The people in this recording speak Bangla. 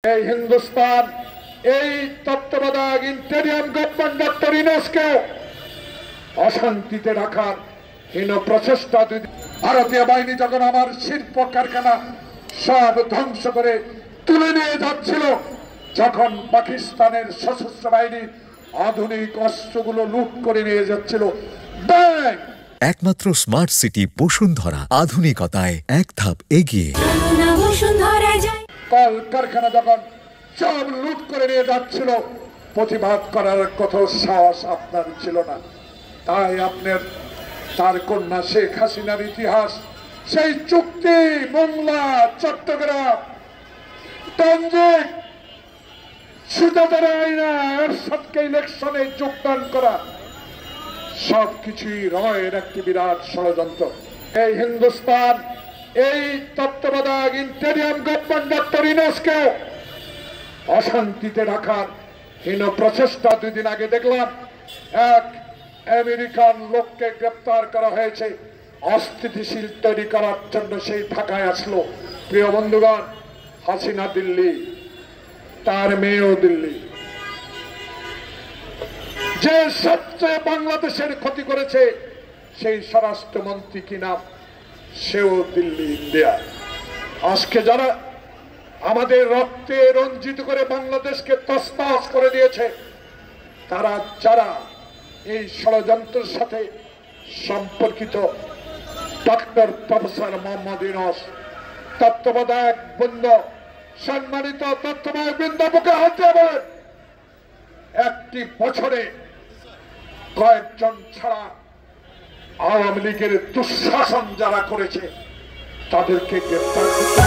এই হিন্দুস্তান এই তত্ত্বাবধায়ক ইন্টেরিয়াম গভর্নমেন্ট ডক্টর ইউনূসকে অশান্তিতে রাখার হীন প্রচেষ্টা। ভারতীয় বাহিনী যখন আমার শিল্প কারখানা সব ধ্বংস করে তুলে নিয়ে যাচ্ছিল, যখন পাকিস্তানের সশস্ত্র বাহিনী আধুনিক অস্ত্রগুলো লুট করে নিয়ে যাচ্ছিল, একমাত্র স্মার্ট সিটি বসুন্ধরা, আধুনিকতায় এক ধাপ এগিয়ে। কল কারখানা যখন সব লুট করে নিয়ে যাচ্ছিল, প্রতিবাদ করার কোথাও সাহস আপনার ছিল না। তাই আপনার তার কন্যা শেখ হাসিনার ইতিহাস, সেই চুক্তি, মোংলা, চট্টগ্রাম, টঞ্জিক, সুজাতা রায়না এরশাদকে ইলেকশনে যোগদান করা, সবকিছুই রয়ের একটি বিরাট ষড়যন্ত্র। এই হিন্দুস্তান এই তত্ত্বাবধায়ক ইন্টেরিয়াম গভর্নমেন্ট ডক্টর ইউনূসকে অশান্তিতে রাখার হীন প্রচেষ্টা। 2 দিন আগে দেখলাম এক আমেরিকান লোককে গ্রেপ্তার করা হয়েছে অস্থিতিশীল তৈরি করার জন্য। সেই ঢাকায় আসলো। প্রিয় বন্ধুগণ, হাসিনা দিল্লি, তার মেয়েও দিল্লি। যে সবচেয়ে বাংলাদেশের ক্ষতি করেছে সেই স্বরাষ্ট্রমন্ত্রী কি নাম, সেও দিল্লি, ইন্ডিয়া। আজকে যারা আমাদের রক্তে রঞ্জিত করে বাংলাদেশকে তছনছ করে দিয়েছে, তারা যারা এই ষড়যন্ত্রের সাথে সম্পর্কিত, ডক্টর প্রফেসর মোহাম্মদ ইউনূস, তত্ত্বাবধায়ক বৃন্দ, সম্মানিত তত্ত্বাবধায়ক বৃন্দ, বুকে হাত দিয়ে বলেন, একটি বছরে কয়েকজন ছাড়া আওয়ামী লীগের দুঃশাসন যারা করেছে তাদেরকে গ্রেপ্তার করতে